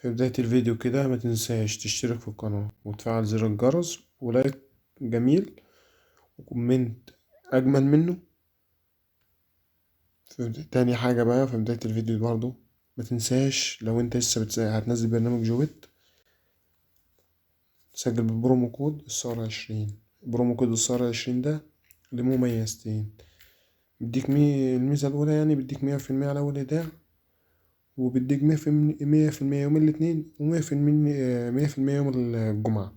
في بداية الفيديو كده ما تنساش تشترك في القناة وتفعل زر الجرس ولايك جميل وكومنت أجمل منه. تاني حاجة بقى في بداية الفيديو برضو ما تنساش لو انت لسه هتنزل برنامج جوبت تسجل بالبرومو كود السارة 20. برومو كود السارة 20 ده له مميزتين. بيديك الميزة الأولى يعني بيديك 100% على أول إيداع، وبيديك 100% يوم الاثنين و100% يوم الجمعة.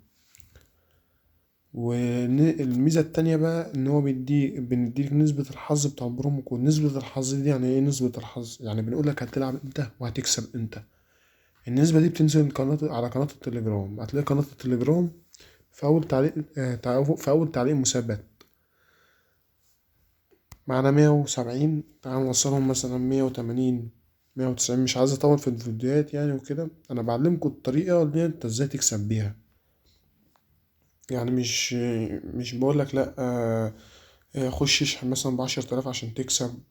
والميزة التانية بقى ان هو بنديك نسبة الحظ بتاع البرومو كود. نسبة الحظ دي يعني ايه؟ نسبة الحظ يعني بنقولك هتلعب امتى وهتكسب امتى. النسبة دي بتنزل على قناة التليجرام. هتلاقي قناة التليجرام في أول تعليق في أول تعليق مثبت معنا 170. تعال نوصلهم مثلا 180 190. مش عايز أطول في الفيديوهات يعني وكده، أنا بعلمكم الطريقة اللي انت ازاي تكسب بيها. يعني مش بقولك لأ خش اشحن مثلا ب10 آلاف عشان تكسب.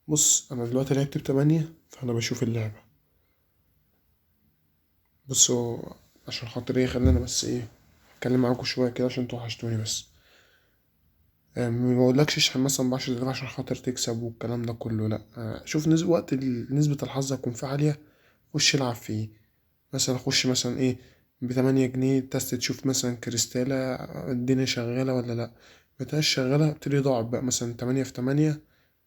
بص أنا دلوقتي لعبت ب8 فأنا بشوف اللعبة. بصوا عشان خاطر ايه، خلينا بس ايه اتكلم معاكم شوية كده عشان توحشتوني بس. ما بقولكش اشحن مثلا ب10 آلاف عشان خاطر تكسب والكلام ده كله لأ. شوف وقت نسبة الحظ هتكون فيه عالية خش العب فيه. مثلا خش مثلا ايه ب8 جنيه تست تشوف مثلا كريستالة الدنيا شغالة ولا لأ. مبقتهاش شغالة ابتدي ضاعف بقى مثلا 8 في 8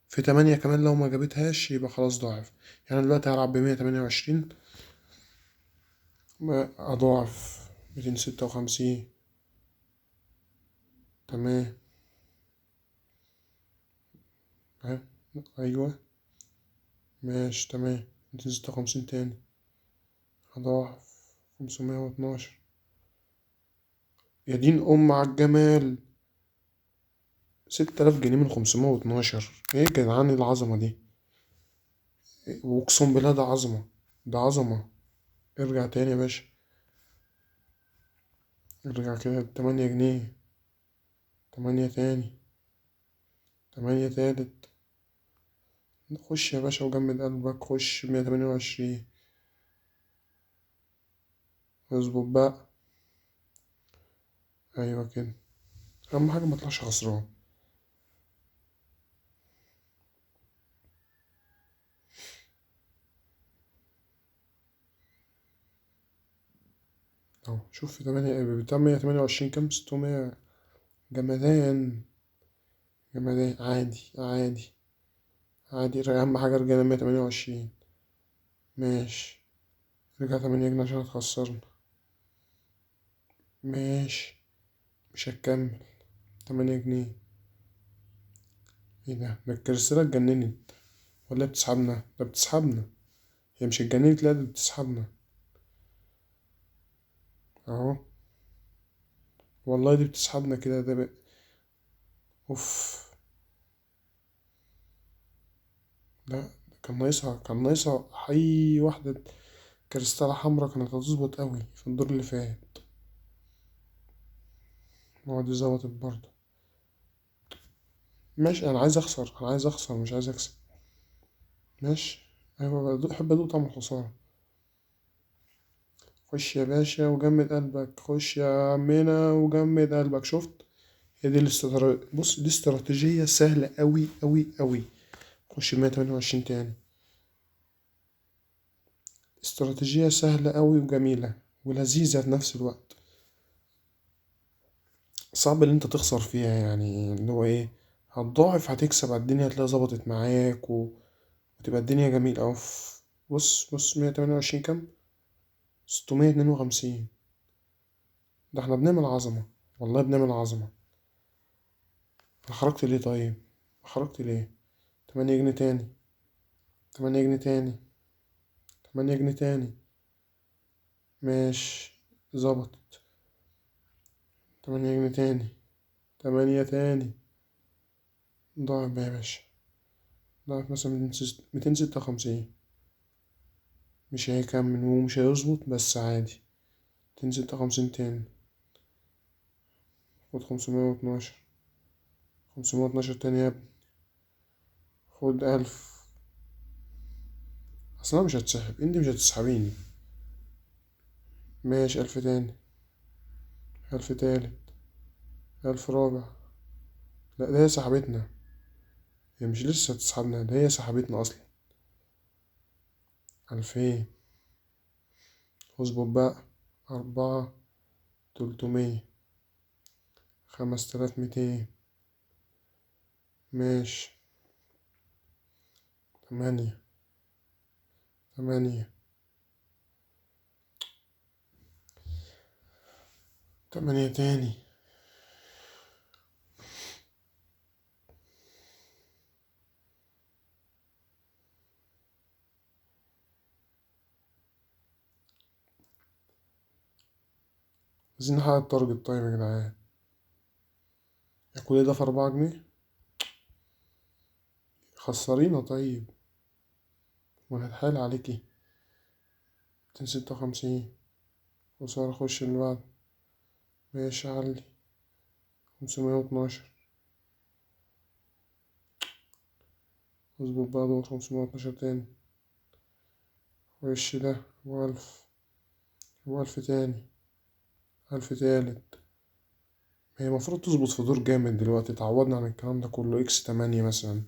في 8 كمان. لو ما جابتهاش يبقى خلاص ضاعف. يعني أنا دلوقتي هلعب ب128 أضاعف 256. تمام. ها. أيوة. ماشي تمام. 256 تاني أضاعف 512. يا دين على الجمال. 6000 جنيه من 512. ايه يا جدعان العظمة دي؟ واقسم بالله ده عظمة. ده عظمة. ارجع تاني يا باشا. ارجع كده 8 جنيه. 8 تاني. 8 تالت. خش يا باشا وجمد قلبك. خش 128. اظبط بقى. ايوه كده. اهم حاجة مطلعش خسران. اهو شوف في 128 كام؟ 600. جمدان. جمدان. عادي عادي. عادي. اهم حاجة رجعنا 128. ماشي. رجع 8 جنيه عشان هتخسرنا. ماشي. مش هتكمل. 8 جنيه. ايه ده الكريستالة اتجننت ولا بتسحبنا؟ ده بتسحبنا. هي مش اتجننت، لا ده بتسحبنا. اهو. والله دي بتسحبنا كده ده اوف. لا كان ناقصها اي واحدة كريستالة حمرا كانت هتظبط قوي في الدور اللي فات. هو دي ظبطت برضه. ماشي. انا عايز اخسر، انا عايز اخسر مش عايز اكسب. ماشي. ايوه بحب ادوق طعم الخسارة. خش يا باشا وجمد قلبك. خش يا عمنا وجمد قلبك. شفت؟ هي دي بص دي استراتيجية سهلة أوي أوي أوي. خش 128 تاني. استراتيجية سهلة أوي وجميلة ولذيذة في نفس الوقت. صعب اللي انت تخسر فيها يعني اللي هو ايه. هتضاعف هتكسب على الدنيا هتلاقي ظبطت معاك وتبقى الدنيا جميلة أوي. بص 128 كام؟ 652. ده احنا بنعمل عظمة. والله بنعمل عظمة. أنا خرجت ليه طيب؟ خرجت ليه؟ 8 جنيه تاني. 8 جنيه تاني. 8 جنيه تاني. ماشي. ظبطت. 8 جنيه تاني. 8 تاني. ضاعت بقى يا باشا. ضاعت مثلا 256. مش هيكمل ومش هيظبط بس عادي. 256 تاني. خد 512. 512 تاني يا ابني. خد 1000. أصل أنا مش هتسحب انتي مش هتسحبيني. ماشي، 1000 تاني، 1000 تالت، 1000 رابع. لا ده هي سحبتنا، هي مش لسه تسحبنا، ده هي سحبتنا أصلا. 2000. اظبط بقى. 4، 300، 5200. ماشي. 8، 8، 8 تاني. عايزين نحقق التارجت طيب يا جدعان. يا كل ده في 4 جنيه؟ خسرينا طيب. وهتحايل عليكي. 256. وصار اخش اللي بعد. ماشي علي. 512. اظبط بقى دور 512 تاني. وش ده و1000. و1000 تاني. 1000 تالت. هي المفروض تظبط في دور جامد دلوقتي، تعوضنا عن الكلام ده كله. X8 مثلا.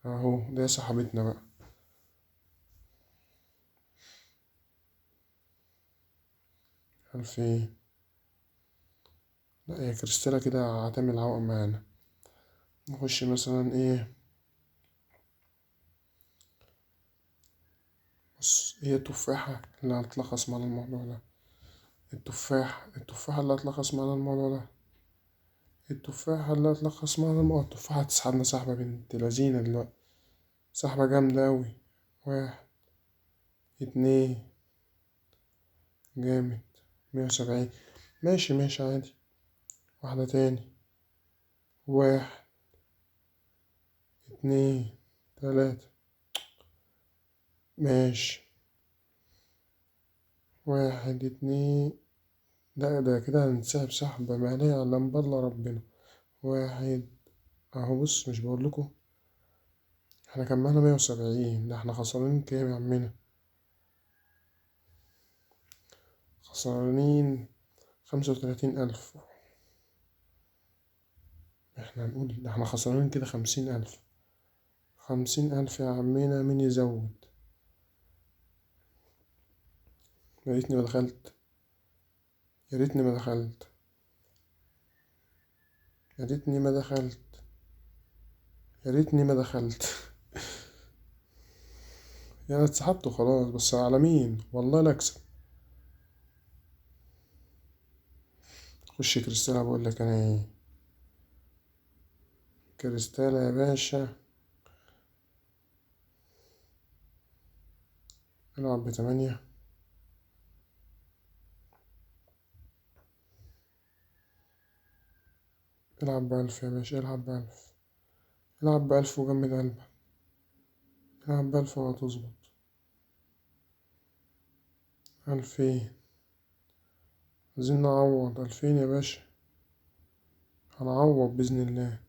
اهو ده سحبتنا بقى. 2000. لا هي كريستالة كده هتعمل عوق معانا. نخش مثلا ايه. بص هي التفاحة اللي هتلخص معانا الموضوع ده. التفاحة اللي هتلخص معانا الموضوع ده. التفاحة اللي هتلخص معانا الموضوع. التفاحة هتسحبنا سحبة بنت لذينة دلوقتي. سحبة جامدة أوي. 1، 2. جامد. 170. ماشي ماشي عادي. واحدة تاني. 1، 2، 3. ماشي. 1، 2. ده كده هنسحب سحبة مالية على مبلغ ربنا. 1. اهو بص مش بقولكوا. احنا كان معانا 170، ده احنا خسرانين كام يا عمنا؟ خسرانين 35,000. احنا هنقول ده احنا خسرانين كده 50,000. 50,000 يا عمنا، مين يزود؟ يا ريتني ما دخلت. يا ريتني ما دخلت. يا ريتني ما دخلت. يا ريتني ما دخلت. يعني اتسحبت وخلاص، بس على مين؟ والله لا اكسب. خش كريستالة، بقول لك انا ايه. كريستالة يا باشا. العب ب8. العب ب1000 يا باشا، العب ب1000. العب ب1000 وجمد قلبك. العب ب1000 وهتظبط. 2000. عايزين نعوض 2000 يا باشا. هنعوض بإذن الله.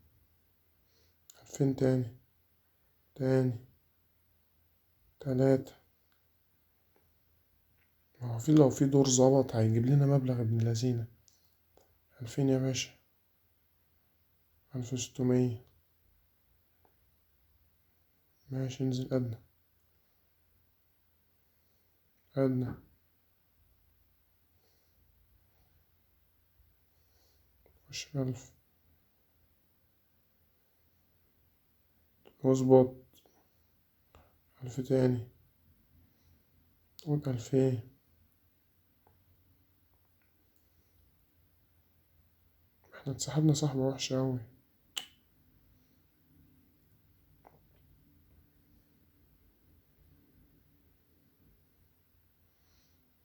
2000 تاني. تاني. 3. ما هو لو في دور ظبط هيجيب لنا مبلغ ابن لذينة. 2000 يا باشا. 1600. ماشي انزل أدنى. أدنى. خش 1000. واظبط. 1000 تاني. قول 2000. احنا اتسحبنا سحبة وحشة أوي.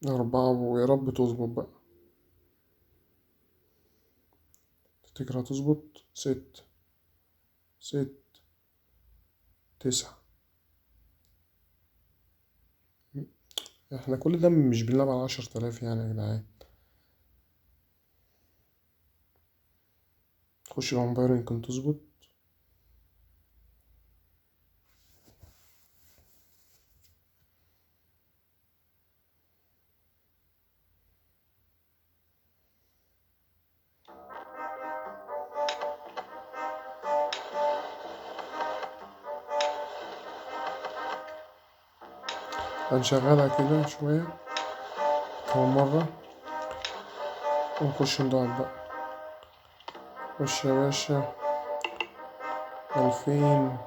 4، ويا رب تظبط بقى. تفتكر هتظبط؟ 6، 6، 9. احنا كل ده مش بنلعب على 10,000 يعني يا جدعان. خش الأمباير يمكن تظبط. هنشغلها كده شوية كمان مرة ونخش نضغط بقى. خش يا باشا 2000.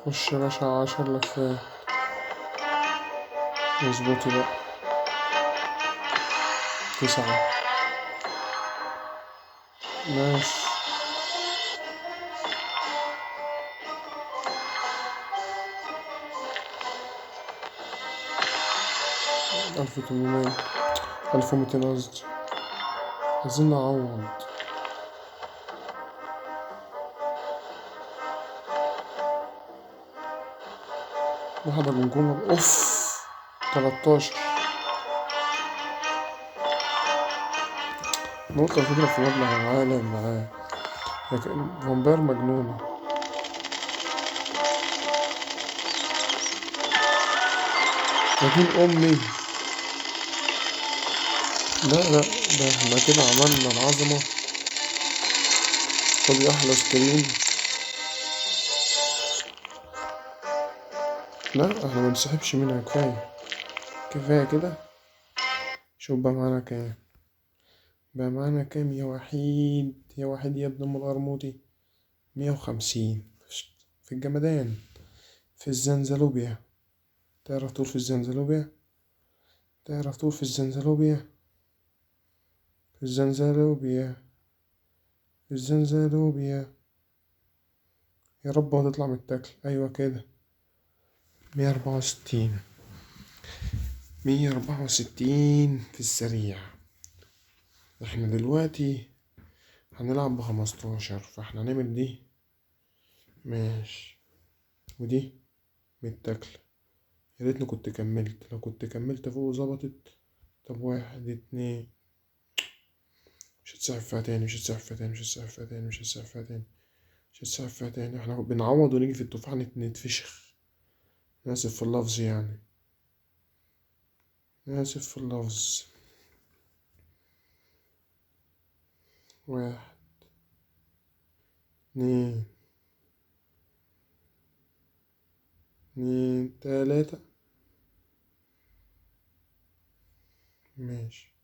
خش يا باشا 10 لفات. اظبطي بقى 9. ماشي 1800. 1200 قصدي. عايزين نعوض. واحدة جمجمة اوف 13. نقطة فكرة في مبلغ العالم معاه، لكن فامبير مجنونة. لكن أمي. لا لا، ده احنا كده عملنا العظمة. خدي أحلى سكرين. لا احنا منسحبش منها، كفاية كفاية كده. شوف بقى معانا كام. بقى معانا كام يا وحيد، يا وحيد يا ابن أم القرموطي. 150 في الجمدان. في الزنزلوبيا. تعرف تقول في الزنزلوبيا؟ تعرف تقول في الزنزلوبيا؟ في الزنزلوبيا. في الزنزلوبيا. يا رب ما تطلع من التاكل. أيوة كده. 164. 164 في السريع. احنا دلوقتي هنلعب ب15، فاحنا هنعمل دي. ماشي. ودي بالتاكل. يا ريتني كنت كملت، لو كنت كملت فوق وظبطت. طب 1 2. مش هتسحب فيها تاني، مش هتسحب فيها تاني، مش هتسحب فيها تاني، مش هتسحب فيها تاني، مش هتسحب فيها تاني. احنا بنعوض ونيجي في التفاح نتفشخ. آسف في اللفظ يعني. آسف في اللفظ. 1 2 2 3. ماشي.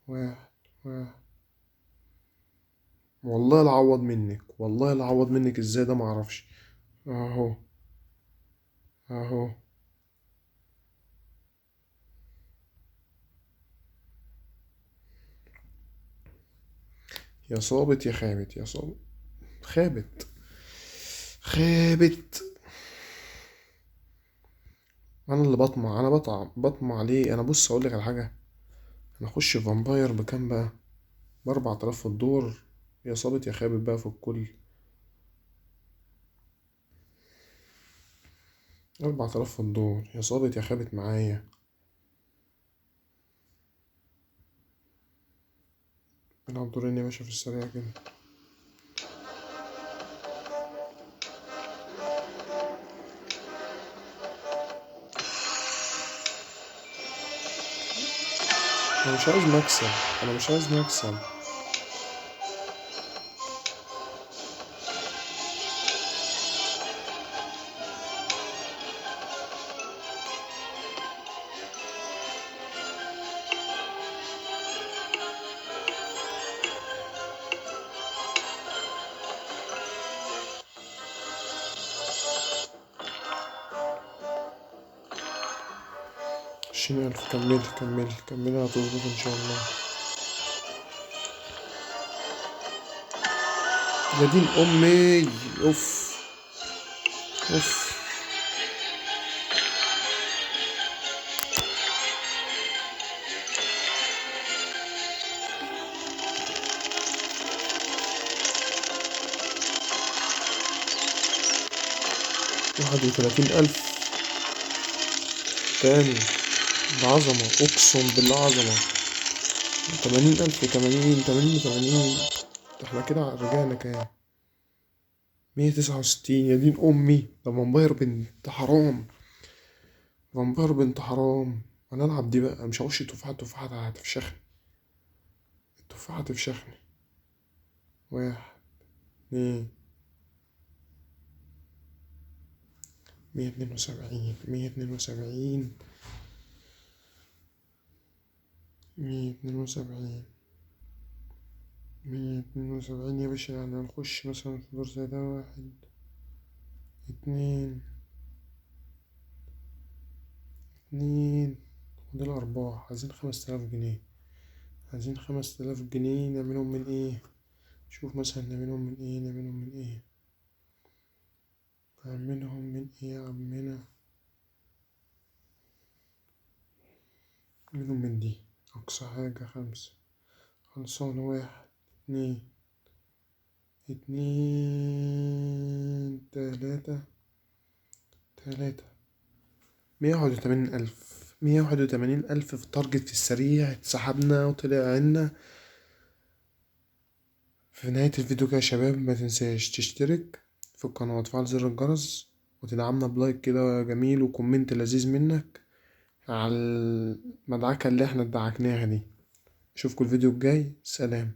1 1. والله العوض منك، والله العوض منك ازاي ده معرفش. اهو اهو. يا صابت يا خابت، يا صابت. خابت. خابت. انا اللي بطمع، انا بطمع ليه؟ انا بص اقول لك على حاجه. انا اخش فامباير بكام بقى؟ ب4000 في الدور. يا صابت يا خابت بقى في الكل. 4000 في الدور، يا صابت يا خابت معايا. نلعب دورين يا باشا في السريع كده. انا مش عايز مكسب، انا مش عايز مكسب. عشرين ألف. كمل كمل كمل، هتظبط إن شاء الله. يا دين أمي. أوف. أوف. 31,000 تاني. بعظمة، أقسم بالله عظمة. 80,000. 80 ده احنا كده رجعنا كام؟ 169. يا دين أمي، ده فامباير بنت حرام. فامباير بنت حرام. أنا ألعب دي بقى، مش هخش تفاحة. التفاحة هتفشخني. التفاحة هتفشخني. 1 2. 172 172 172 172 يا باشا. يعني هنخش مثلا في دور زي ده، 1 2 2. ودي الأرباح. عايزين 5000 جنيه. عايزين 5000 جنيه. نعملهم من ايه؟ شوف مثلا نعملهم من ايه. نعملهم من ايه يا عمنا؟ نعملهم من دي. أقصى حاجة 5. خلصانة. 1 2 2 3 3. 181,000. 181,000 في تارجت في السريع. اتسحبنا وطلع عنا. في نهاية الفيديو كده يا شباب، ما تنساش تشترك في القناة وتفعل زر الجرس وتدعمنا بلايك كده جميل وكومنت لذيذ منك على المدعكة اللي احنا ادعكناها دي. اشوفكوا الفيديو الجاي. سلام.